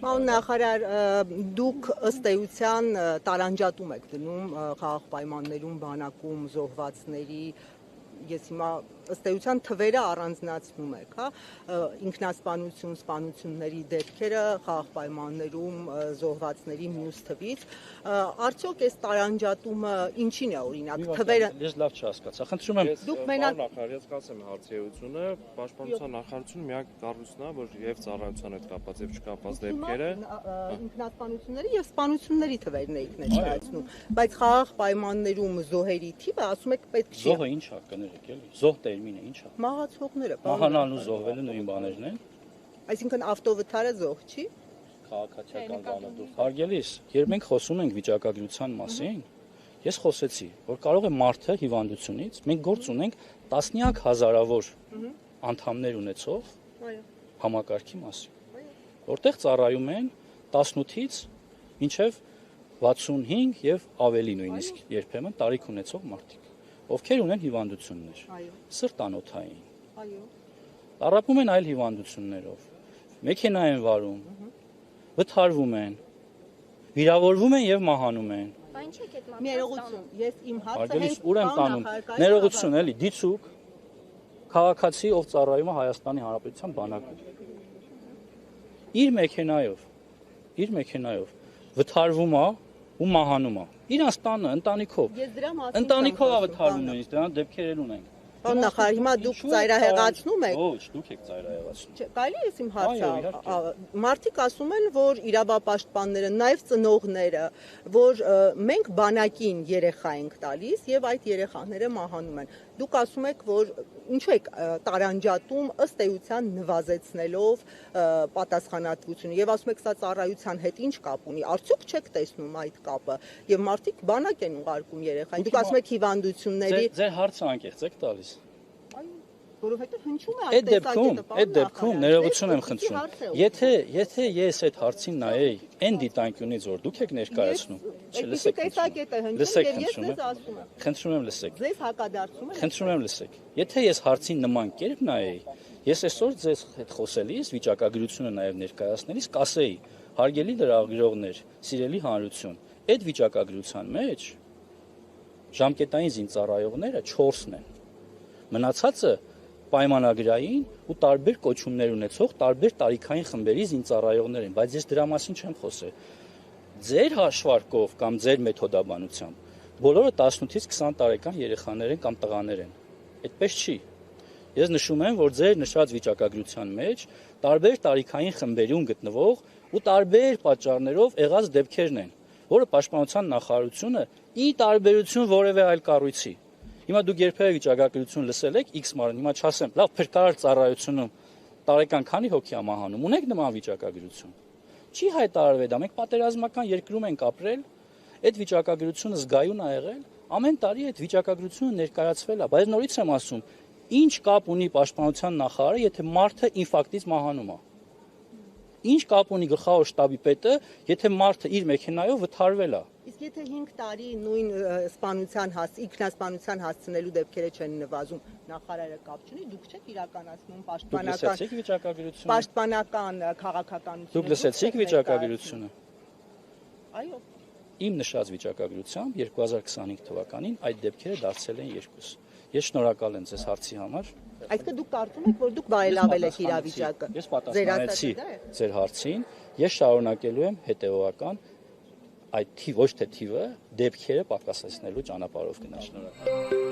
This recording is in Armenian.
Պարոն նախարար, դուք ըստ էության տարանջատում եք դնում խաղաղ պայմաններում բանակում զոհվածների, ես հիմա ըստ էության թվերը առանձնացնում եք, հա, ինքնասպանություն, սպանությունների դեպքերը խաղաղ պայմաններում զոհվածների մյուս թվից, արդյոք այս տարանջատումը ինչին է օրինակ թվերը։ Ես լավ չհասկացա, խնդրում եմ։ Դուք մենակ նախարարից կասեմ հարցերությունը, պաշտպանության նախարարությունը միակ կառույցն է, որ եւ ծառայության հետ կապված եւ չկապված դեպքերը ինքնասպանությունների եւ սպանությունների թվերն եք ներկայացնում, բայց խաղաղ պայմաններում զոհերի թիվը ասում եք պետք չի։ Զոհը ինչ է կներեք էլի։ Զոհ տերմինը ինչ է։ Մահացողները, Մահանալն ու զոհվելը նույն բաներն են։ Այսինքն ավտովթարը զոհ չի։ Քաղաքացիական բանը։ Հարգելիս, երբ մենք խոսում ենք վիճակագրության մասին, ես խոսեցի, որ կարող է մարդը հիվանդությունից, մենք գործ ունենք տասնյակ հազարավոր անդամներ ունեցող համակարգի մասին, որտեղ ծառայում են 18-ից մինչև 65 եւ ավելի նույնիսկ երբեմն տարիք ունեցող մարդիկ, ովքեր ունեն հիվանդություններ, սրտանոթային, տառապում են այլ հիվանդություններով, մեքենա են վարում, վթարվում են, վիրավորվում են եւ մահանում են։ Ինչ եք այդ ներողություն, ես իմ հարցը Հարգելիս, ուր եմ տանում, ներողություն էլի, դիցուկ քաղաքացի, ով ծառայում է Հայաստանի Հանրապետության բանակում։ Իր մեքենայով վթարվում է ու մահանում է։ Իրանց տանը, ընտանիքով։ Ընտանիքով է վթարվում նույնիսկ, դրանց դեպքեր ունենք։ Պարոն նախարար, հիմա դուք ծայրահեղացնում եք։ Ոչ, դուք եք ծայրահեղացնում։ Չէ, կարելի է իմ հարցը։ Մարդիկ ասում են, որ իրավապաշտպանները, նաև ծնողները, որ մենք բանակին երեխա ենք տալիս եւ այդ երեխաները մահանում են։ Դուք ասում եք, որ ինչու եք տարանջատում ըստ էության նվազեցնելով պատասխանատվությունը եւ ասում եք սա ծառայության հետ ինչ կապ ունի։ Արդյոք չեք տեսնում այդ կապը եւ մարդիկ բանակ են ուղարկում երեխային։ Դուք ասում եք հիվանդությունների։ Ձեր հարցը անկեղծ եք տալիս։ Որովհետեւ հնչում է այդ դեպքում ներողություն եմ խնդրում։ Եթե ես այդ հարցին նայեի այն դիտանկյունից, որ դուք եք ներկայացնում, չլսեք։ Խնդրում եմ լսեք։ Ձեզ հակադարձում եմ։ Խնդրում եմ լսեք։ Եթե ես հարցին նման կերպ նայեի, ես այսօր ձեզ հետ խոսելիս, վիճակագրությունը նաև ներկայացնելիս կասեի, հարգելի լրագրողներ, սիրելի հանրություն, այդ վիճակագրության մեջ ժամկետային զինծառայողները 4-ն են։ Մնացածը պայմանագրային ու տարբեր կոչումներ ունեցող տարբեր տարիքային խմբերի զինծառայողներ են, բայց ես դրա մասին չեմ խոսել։ Ձեր հաշվարկով կամ ձեր մեթոդաբանությամբ բոլորը 18-ից 20 տարեկան երեխաներ են կամ տղաներ են։ Այդպես չի։ Ես նշում եմ, որ ձեր նշած վիճակագրության մեջ տարբեր տարիքային խմբերում գտնվող ու տարբեր պատճառներով եղած դեպքերն են, որը Պաշտպանության նախարարությունը ի տարբերություն որևէ այլ կառույցի։ Հիմա դուք երբևէ վիճակագրություն լսել եք X մարդ, հիմա չասեմ, լավ, փրկարար ծառայությունում տարեկան քանի հոգի է մահանում, ունեք նման վիճակագրություն։ Չի հայտարարվել դա, մենք պատերազմական երկրում ենք ապրել, այդ վիճակագրությունը զգայուն ա եղել, ամեն տարի այդ վիճակագրությունը ներկայացվել է, բայց նորից եմ ասում, ինչ կապ ունի Պաշտպանության նախարարը, եթե մարդը ինֆարկտից մահանում է։ Ինչ կապ ունի գլխավոր շտաբի պետը, եթե մարդը իր մեքենայով վթարվել է։ Իսկ եթե 5 տարի նույն ինքնասպանության հասցնելու դեպքերը չեն նվազում, նախարարը կապ չունի, դուք չեք իրականացնում պաշտպանական քաղաքականությունը։ Դուք լսեցիք վիճակագրությունը։ Այո։ Իմ նշած վիճակագրությամբ 2025 թվականին այդ դեպքերը դարձել են 2։ Ես շնորհակալ եմ ձեզ հարցի համար։ Այսինքն դուք կարծում եք, որ դուք բարելավել եք իրավիճակը։ Ես պատասխանեցի ձեր հարցին, ես շարունակելու եմ հետևողական այդ ոչ թե թիվը դեպքերը պակասեցնելու ճանապարհով գնալ։ Շնորհակալ եմ։